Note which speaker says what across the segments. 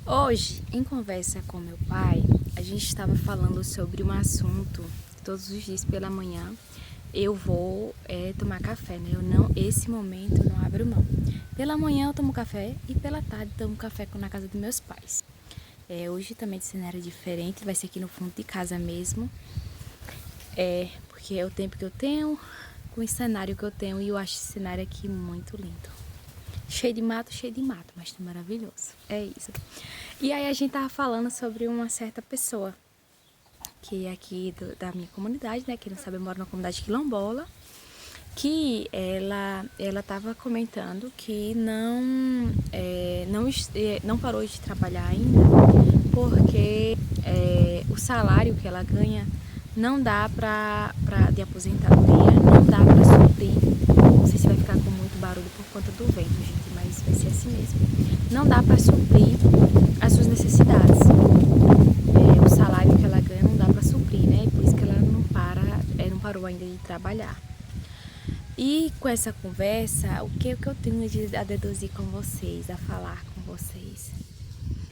Speaker 1: Hoje, em conversa com meu pai, a gente estava falando sobre um assunto que todos os dias pela manhã eu vou tomar café, né? Esse momento eu não abro mão. Pela manhã eu tomo café e pela tarde eu tomo café na casa dos meus pais. Hoje também de cenário diferente, vai ser aqui no fundo de casa mesmo. Porque é o tempo que eu tenho, com o cenário que eu tenho, e eu acho esse cenário aqui muito lindo. Cheio de mato, mas tá maravilhoso. É isso. E aí a gente tava falando sobre uma certa pessoa, que é aqui da minha comunidade, né? Quem não sabe, eu moro na comunidade quilombola, que ela tava comentando que não parou de trabalhar ainda, porque o salário que ela ganha não dá de aposentadoria, não dá pra suprir. Não sei se vai ficar com muito barulho por conta do vento, gente, mas vai ser assim mesmo. Não dá pra suprir as suas necessidades. O salário que ela ganha não dá pra suprir, né? Por isso que ela não parou ainda de trabalhar. E com essa conversa, o que eu tenho a deduzir com vocês, a falar com vocês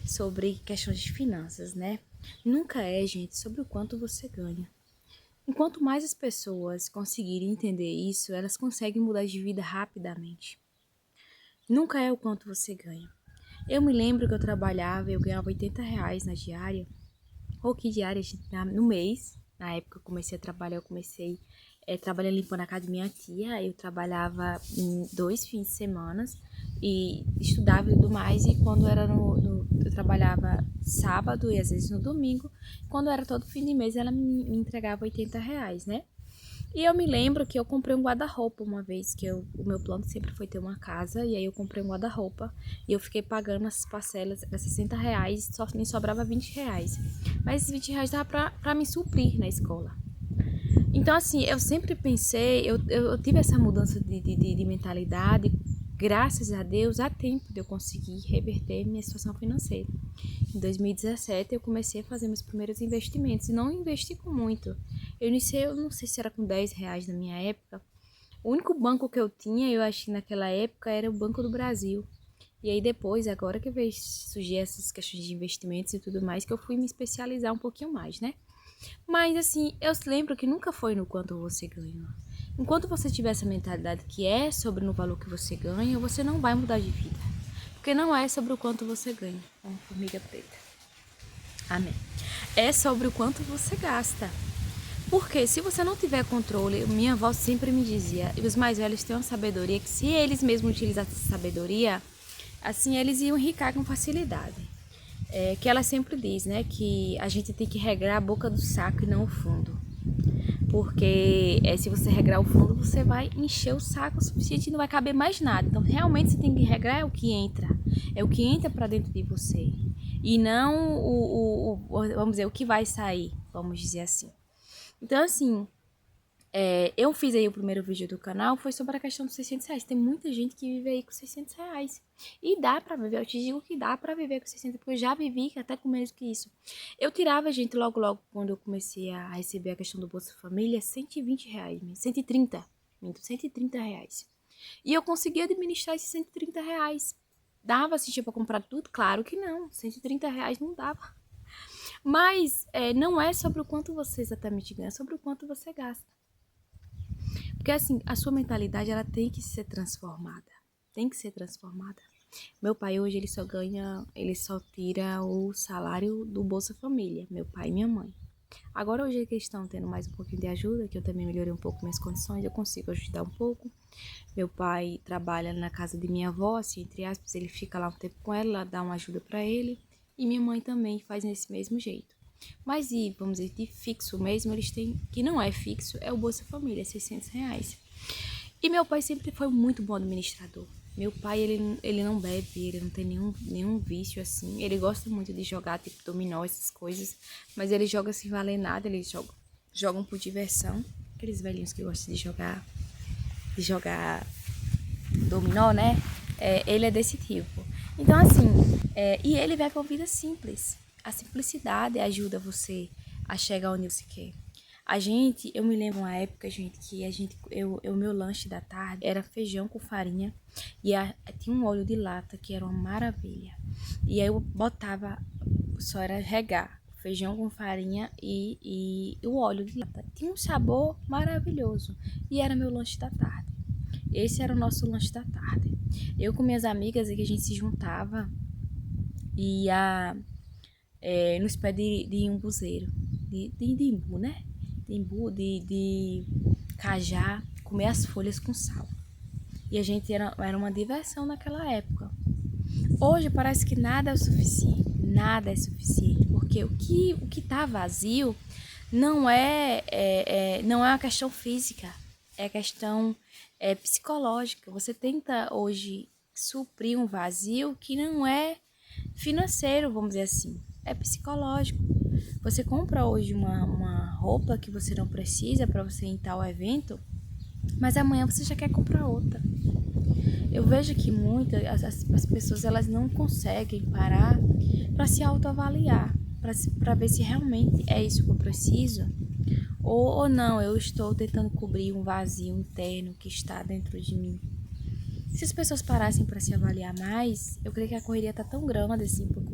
Speaker 1: sobre questões de finanças, né? Nunca é, gente, sobre o quanto você ganha. Enquanto mais as pessoas conseguirem entender isso, elas conseguem mudar de vida rapidamente. Nunca é o quanto você ganha. Eu me lembro que eu ganhava R$ 80 na diária, ou que diária, gente, no mês. Na época que eu comecei a trabalhar, eu comecei trabalhando limpando a casa de minha tia. Eu trabalhava em 2 fins de semana e estudava e tudo mais. E quando era eu trabalhava sábado e às vezes no domingo. Quando era todo fim de mês, ela me entregava R$ 80, né? E eu me lembro que eu comprei um guarda-roupa uma vez, o meu plano sempre foi ter uma casa, e aí eu comprei um guarda-roupa e eu fiquei pagando essas parcelas, era R$ 60, só me sobrava R$ 20. Mas esses R$ 20 dava pra me suprir na escola. Então, assim, eu sempre pensei, eu tive essa mudança de mentalidade, graças a Deus, há tempo de eu conseguir reverter minha situação financeira. Em 2017, eu comecei a fazer meus primeiros investimentos e não investi com muito. Eu iniciei, eu não sei se era com R$ 10 na minha época. O único banco que eu tinha, eu acho que naquela época, era o Banco do Brasil. E aí depois, agora que veio surgir essas questões de investimentos e tudo mais, que eu fui me especializar um pouquinho mais, né? Mas assim, eu lembro que nunca foi no quanto você ganha. Enquanto você tiver essa mentalidade que é sobre no valor que você ganha, você não vai mudar de vida. Porque não é sobre o quanto você ganha. Uma formiga preta. Amém. É sobre o quanto você gasta. Porque se você não tiver controle, minha avó sempre me dizia, e os mais velhos têm uma sabedoria, que se eles mesmos utilizassem essa sabedoria, assim eles iam enricar com facilidade. Que ela sempre diz, né, que a gente tem que regrar a boca do saco e não o fundo. Porque se você regrar o fundo, você vai encher o saco o suficiente e não vai caber mais nada. Então, realmente, você tem que regrar é o que entra. É o que entra para dentro de você. E não vamos dizer, o que vai sair, vamos dizer assim. Então, assim, eu fiz aí o primeiro vídeo do canal, foi sobre a questão dos R$ 600. Tem muita gente que vive aí com R$ 600. E dá pra viver, eu te digo que dá pra viver com 600, porque eu já vivi até com menos que isso. Eu tirava, gente, logo quando eu comecei a receber a questão do Bolsa Família, R$ 120, 130, R$ 130. E eu conseguia administrar esses R$ 130. Dava, assim, tipo, pra comprar tudo? Claro que não, R$ 130 não dava. Mas não é sobre o quanto você exatamente ganha, é sobre o quanto você gasta. Porque assim, a sua mentalidade, ela tem que ser transformada. Tem que ser transformada. Meu pai hoje, ele só tira o salário do Bolsa Família. Meu pai e minha mãe. Agora hoje que eles estão tendo mais um pouquinho de ajuda, que eu também melhorei um pouco minhas condições, eu consigo ajudar um pouco. Meu pai trabalha na casa de minha avó, assim, entre aspas, ele fica lá um tempo com ela dá uma ajuda pra ele. E minha mãe também faz nesse mesmo jeito. Mas vamos dizer, de fixo mesmo, eles têm, que não é fixo, é o Bolsa Família, R$ 600. E meu pai sempre foi muito bom administrador. Meu pai, ele não bebe, ele não tem nenhum vício, assim. Ele gosta muito de jogar, tipo, dominó, essas coisas. Mas ele joga sem valer nada, eles jogam por diversão. Aqueles velhinhos que gostam de jogar dominó, né? Ele é desse tipo. Então, assim, e ele vive uma vida simples. A simplicidade ajuda você a chegar onde você quer. Eu me lembro uma época, gente, que o meu lanche da tarde era feijão com farinha e tinha um óleo de lata que era uma maravilha. E aí eu botava, só era regar feijão com farinha e o óleo de lata. Tinha um sabor maravilhoso e era meu lanche da tarde. Esse era o nosso lanche da tarde. Eu com minhas amigas, que a gente se juntava e ia nos pés de umbuzeiro, de imbu, né? De imbu, de cajá, comer as folhas com sal. E a gente era uma diversão naquela época. Hoje parece que nada é o suficiente. Nada é suficiente. Porque o que tá vazio não é uma questão física. É questão psicológica. Você tenta hoje suprir um vazio que não é financeiro, vamos dizer assim. É psicológico. Você compra hoje uma roupa que você não precisa para você ir em tal evento, mas amanhã você já quer comprar outra. Eu vejo que muitas as pessoas elas não conseguem parar para se autoavaliar, para ver se realmente é isso que eu preciso ou não, eu estou tentando cobrir um vazio interno que está dentro de mim. Se as pessoas parassem para se avaliar mais, eu creio que a correria tá tão grande assim, porque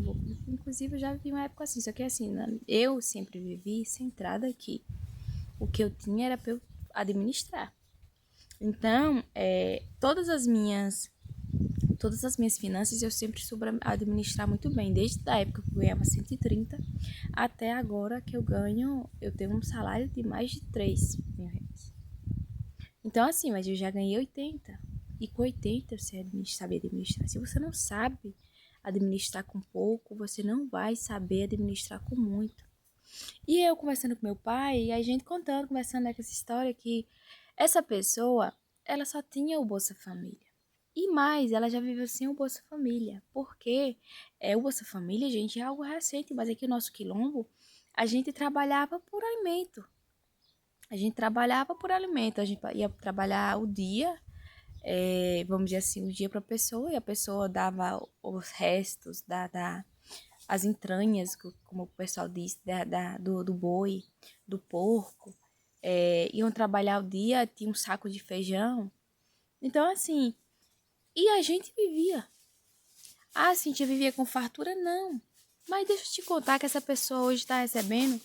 Speaker 1: inclusive eu já vivi uma época assim, só que assim, eu sempre vivi centrada aqui. O que eu tinha era para eu administrar. Então, todas as minhas finanças eu sempre soube administrar muito bem, desde a época que eu ganhava 130 até agora que eu tenho um salário de mais de 3.000 reais. Então assim, mas eu já ganhei 80, e com 80 você sabe administrar. Se você não sabe administrar com pouco, você não vai saber administrar com muito. E eu conversando com meu pai, e a gente conversando essa história que essa pessoa, ela só tinha o Bolsa Família. E mais, ela já viveu sem o Bolsa Família. Porque o Bolsa Família, gente, é algo recente, mas aqui no nosso quilombo, a gente trabalhava por alimento. A gente trabalhava por alimento, a gente ia trabalhar o dia, vamos dizer assim, o dia para a pessoa, e a pessoa dava os restos as entranhas, como o pessoal diz, do boi, do porco, iam trabalhar o dia, tinha um saco de feijão. Então, assim, e a gente vivia. Ah, Cintia, vivia com fartura? Não. Mas deixa eu te contar que essa pessoa hoje está recebendo,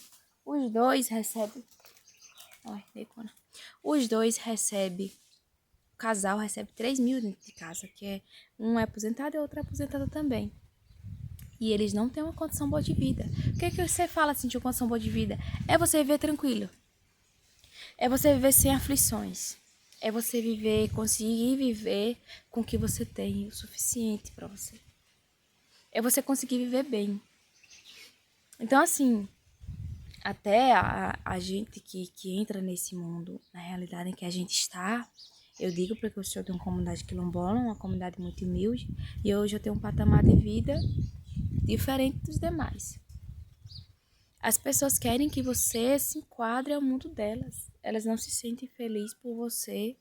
Speaker 1: os dois recebem. Ai, decona. Os dois recebem, o casal recebe 3.000 dentro de casa, que um é aposentado e outro é aposentado também. E eles não têm uma condição boa de vida. O que você fala assim de uma condição boa de vida? É você viver tranquilo. É você viver sem aflições. É você conseguir viver com o que você tem, o suficiente para você. É você conseguir viver bem. Então, assim, até a gente que entra nesse mundo, na realidade em que a gente está, eu digo porque eu sou de uma comunidade quilombola, uma comunidade muito humilde, e hoje eu tenho um patamar de vida diferente dos demais. As pessoas querem que você se enquadre ao mundo delas. Elas não se sentem felizes por você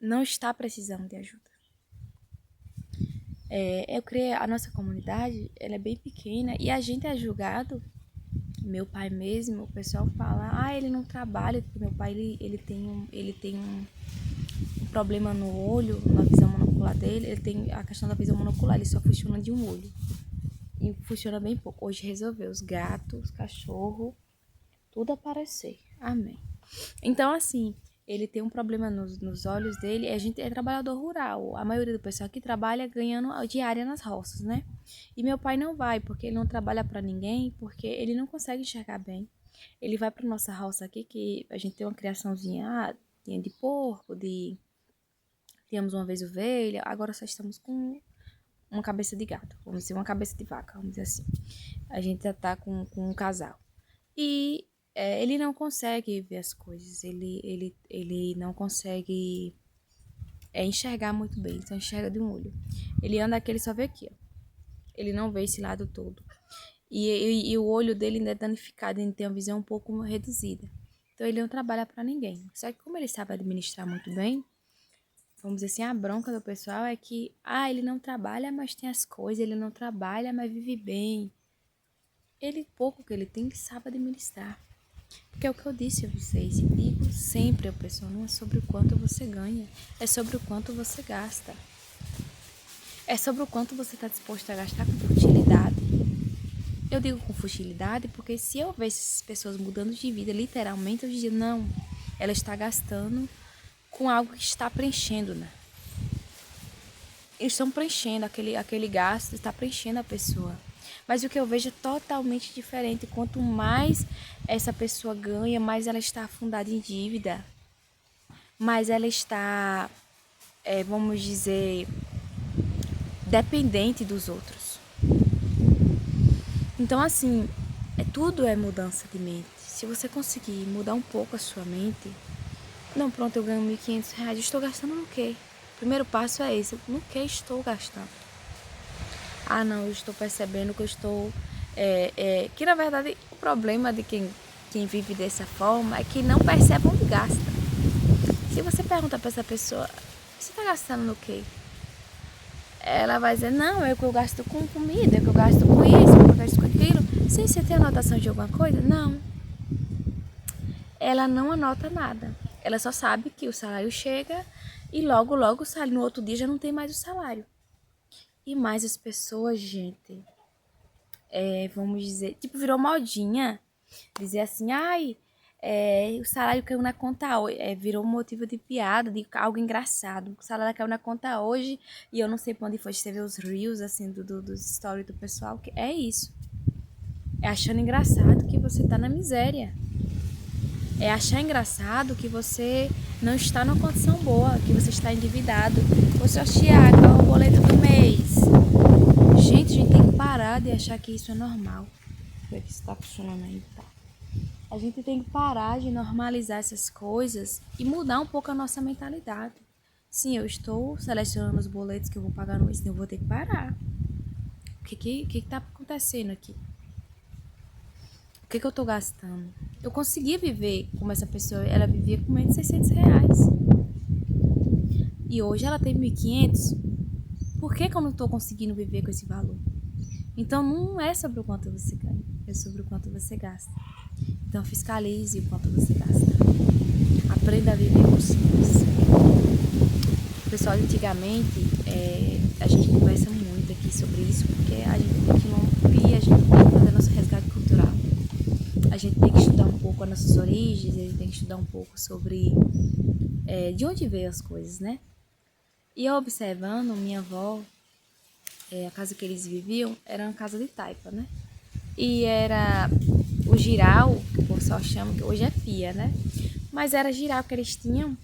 Speaker 1: não estar precisando de ajuda. Eu creio a nossa comunidade, ela é bem pequena e a gente é julgado. Meu pai mesmo, o pessoal fala, ele não trabalha, porque meu pai ele tem um problema no olho, na visão monocular dele, ele tem a questão da visão monocular, ele só funciona de um olho. E funciona bem pouco. Hoje resolveu os gatos, os cachorros, tudo aparecer. Amém. Então, assim, ele tem um problema nos olhos dele. A gente é trabalhador rural. A maioria do pessoal aqui trabalha ganhando diária nas roças, né? E meu pai não vai, porque ele não trabalha para ninguém, porque ele não consegue enxergar bem. Ele vai para nossa roça aqui, que a gente tem uma criaçãozinha de porco, tínhamos uma vez ovelha, agora só estamos com uma cabeça de gato, vamos dizer, uma cabeça de vaca, vamos dizer assim. A gente já tá com um casal. E ele não consegue ver as coisas, ele não consegue enxergar muito bem, ele só enxerga de um olho. Ele anda aqui, ele só vê aqui, ó. Ele não vê esse lado todo. E o olho dele ainda é danificado, ele tem uma visão um pouco reduzida. Então ele não trabalha para ninguém. Só que como ele sabe administrar muito bem, vamos dizer assim, a bronca do pessoal é que, ele não trabalha, mas tem as coisas, ele não trabalha, mas vive bem. Ele, pouco que ele tem, ele sabe administrar. Porque é o que eu disse a vocês, e digo sempre, pessoal, não é sobre o quanto você ganha, é sobre o quanto você gasta. É sobre o quanto você está disposto a gastar com futilidade. Eu digo com futilidade porque se eu ver essas pessoas mudando de vida, literalmente, eu digo, não, ela está gastando com algo que está preenchendo, né? Eles estão preenchendo, aquele gasto está preenchendo a pessoa. Mas o que eu vejo é totalmente diferente. Quanto mais essa pessoa ganha, mais ela está afundada em dívida. Mais ela está, vamos dizer, dependente dos outros. Então, assim, tudo é mudança de mente. Se você conseguir mudar um pouco a sua mente, não, pronto, eu ganho R$ 1.500, eu estou gastando no quê? O primeiro passo é esse, no que estou gastando? Ah, não, eu estou percebendo que eu estou... que, na verdade, o problema de quem vive dessa forma é que não percebe onde gasta. Se você pergunta para essa pessoa, você está gastando no quê? Ela vai dizer, não, é que eu gasto com comida, é que eu gasto com isso, é que eu gasto com aquilo. Sim, você tem anotação de alguma coisa? Não. Ela não anota nada. Ela só sabe que o salário chega e logo, logo, no outro dia já não tem mais o salário. E mais as pessoas, gente, vamos dizer, tipo, virou modinha. Dizer assim, ai, o salário caiu na conta hoje. Virou um motivo de piada, de algo engraçado. O salário caiu na conta hoje e eu não sei pra onde foi. Você vê os reels, assim, dos stories do pessoal. Que é isso. É achando engraçado que você tá na miséria. É achar engraçado que você não está numa condição boa, que você está endividado. Ô, seu Thiago, qual é o boleto do mês? Gente, a gente tem que parar de achar que isso é normal. Ver se está funcionando aí, tá? A gente tem que parar de normalizar essas coisas e mudar um pouco a nossa mentalidade. Sim, eu estou selecionando os boletos que eu vou pagar no mês, então eu vou ter que parar. O que tá acontecendo aqui? O que eu tô gastando? Eu consegui viver como essa pessoa, ela vivia com menos de R$ 600. E hoje ela tem 1.500. Por que eu não tô conseguindo viver com esse valor? Então não é sobre o quanto você ganha, é sobre o quanto você gasta. Então fiscalize o quanto você gasta. Aprenda a viver com simples. Pessoal, antigamente a gente conversa muito aqui sobre isso porque a gente tem que romper, a gente tem que fazer nosso resgate cultural. A gente tem que estudar um pouco as nossas origens, a gente tem que estudar um pouco sobre de onde veio as coisas, né? E eu observando, minha avó, a casa que eles viviam era uma casa de taipa, né? E era o giral, que o pessoal chama, que hoje é pia, né? Mas era giral que eles tinham.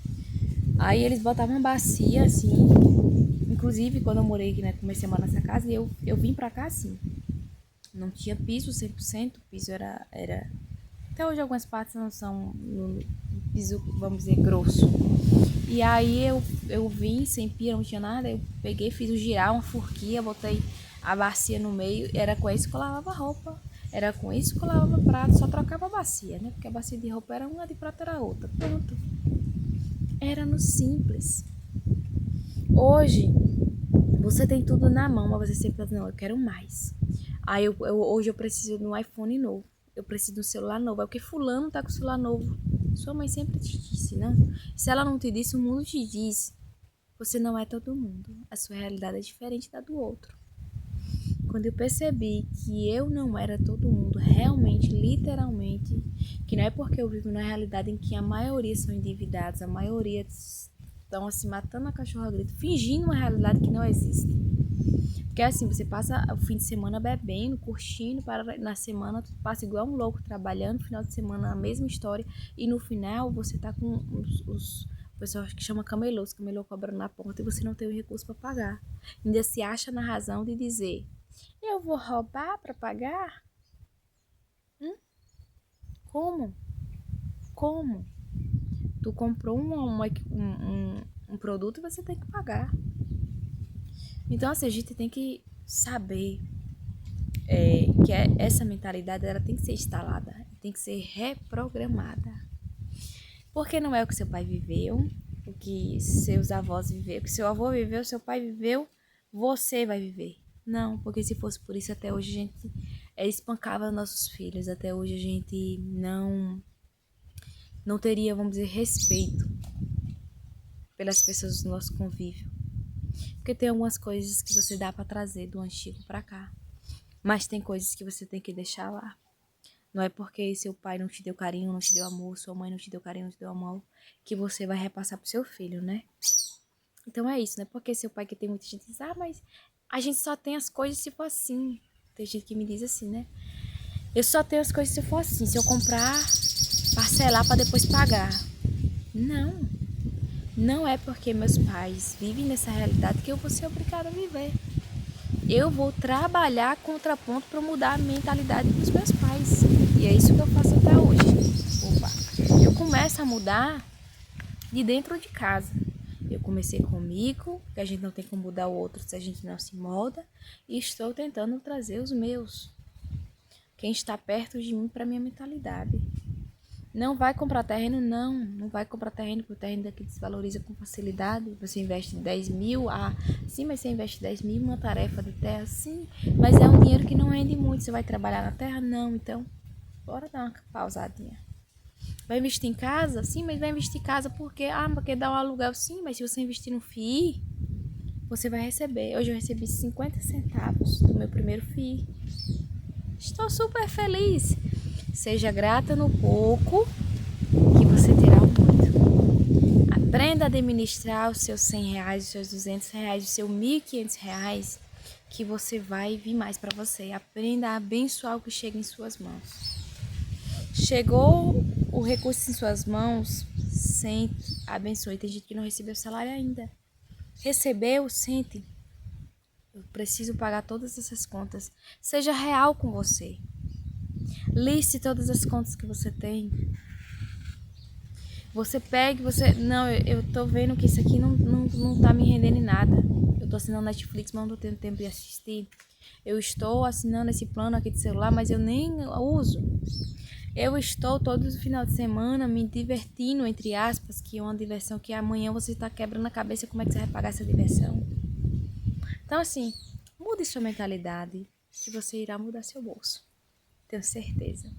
Speaker 1: Aí eles botavam uma bacia, assim. Inclusive, quando eu morei aqui, né, comecei a morar nessa casa, eu vim pra cá, assim. Não tinha piso 100%, o piso era... Até hoje algumas partes não são no piso, vamos dizer, grosso. E aí eu vim sem pia, não tinha nada, eu peguei, fiz o girar, uma forquilha, botei a bacia no meio, era com isso que eu lavava roupa, era com isso que eu lavava prato, só trocava a bacia, né? Porque a bacia de roupa era uma, de prato era outra, pronto. Era no simples. Hoje, você tem tudo na mão, mas você sempre fala, não, eu quero mais. Aí hoje eu preciso de um iPhone novo, eu preciso de um celular novo, é porque fulano tá com celular novo. Sua mãe sempre te disse, não? Se ela não te disse, o mundo te diz. Você não é todo mundo. A sua realidade é diferente da do outro. Quando eu percebi que eu não era todo mundo, realmente, literalmente, que não é porque eu vivo na realidade em que a maioria são endividados, a maioria estão assim matando a cachorra grito, fingindo uma realidade que não existe. Porque assim, você passa o fim de semana bebendo, curtindo, na semana tu passa igual um louco trabalhando, no final de semana a mesma história, e no final você tá com os pessoal que chama camelô, os camelô cobrando na ponta e você não tem o recurso para pagar. Ainda se acha na razão de dizer, eu vou roubar para pagar? Como? Como? Tu comprou um produto e você tem que pagar. Então assim, a gente tem que saber que essa mentalidade ela tem que ser instalada, tem que ser reprogramada. Porque não é o que seu pai viveu, o que seus avós viveram, o que seu avô viveu, seu pai viveu, você vai viver. Não, porque se fosse por isso, até hoje a gente espancava nossos filhos, até hoje a gente não não teria, vamos dizer, respeito pelas pessoas do nosso convívio. Porque tem algumas coisas que você dá para trazer do antigo para cá, mas tem coisas que você tem que deixar lá. Não é porque seu pai não te deu carinho, não te deu amor, sua mãe não te deu carinho, não te deu amor, que você vai repassar pro seu filho, né? Então é isso, né? Porque seu pai, que tem muita gente que diz, mas a gente só tem as coisas se for assim. Tem gente que me diz assim, né? Eu só tenho as coisas se for assim, se eu comprar, parcelar para depois pagar. Não. Não é porque meus pais vivem nessa realidade que eu vou ser obrigada a viver. Eu vou trabalhar contraponto para mudar a mentalidade dos meus pais. E é isso que eu faço até hoje. Opa. Eu começo a mudar de dentro de casa. Eu comecei comigo, que a gente não tem como mudar o outro se a gente não se molda, e estou tentando trazer os meus. Quem está perto de mim para minha mentalidade. Não vai comprar terreno, não vai comprar terreno, porque o terreno daqui desvaloriza com facilidade. Você investe 10 mil, sim, mas você investe 10 mil em uma tarefa de terra, sim, mas é um dinheiro que não rende muito. Você vai trabalhar na terra? Não, então, bora dar uma pausadinha. Vai investir em casa? Sim, mas vai investir em casa porque, porque dá um aluguel, sim, mas se você investir no FII, você vai receber. Hoje eu recebi 50 centavos do meu primeiro FII. Estou super feliz. Seja grata no pouco, que você terá o muito. Aprenda a administrar os seus 100 reais, os seus 200 reais, os seus 1.500 reais, que você vai vir mais para você. Aprenda a abençoar o que chega em suas mãos. Chegou o recurso em suas mãos, sente, abençoe. Tem gente que não recebeu o salário ainda. Recebeu, sente. Eu preciso pagar todas essas contas. Seja real com você. Liste todas as contas que você tem. Você pega, não, eu tô vendo que isso aqui não tá me rendendo em nada. Eu tô assinando Netflix, mas não tô tendo tempo de assistir. Eu estou assinando esse plano aqui de celular, mas eu nem uso. Eu estou todo final de semana me divertindo, entre aspas, que é uma diversão que amanhã você tá quebrando a cabeça como é que você vai pagar essa diversão. Então, assim, mude sua mentalidade, que você irá mudar seu bolso. Tenho certeza.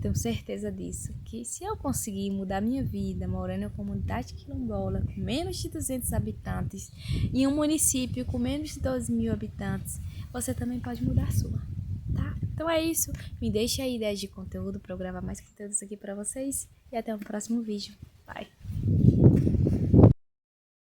Speaker 1: Tenho certeza disso, que se eu conseguir mudar minha vida morando em uma comunidade quilombola com menos de 200 habitantes, em um município com menos de 12 mil habitantes, você também pode mudar a sua, tá? Então é isso, me deixe aí ideias de conteúdo para eu gravar mais conteúdos aqui para vocês e até o próximo vídeo. Bye!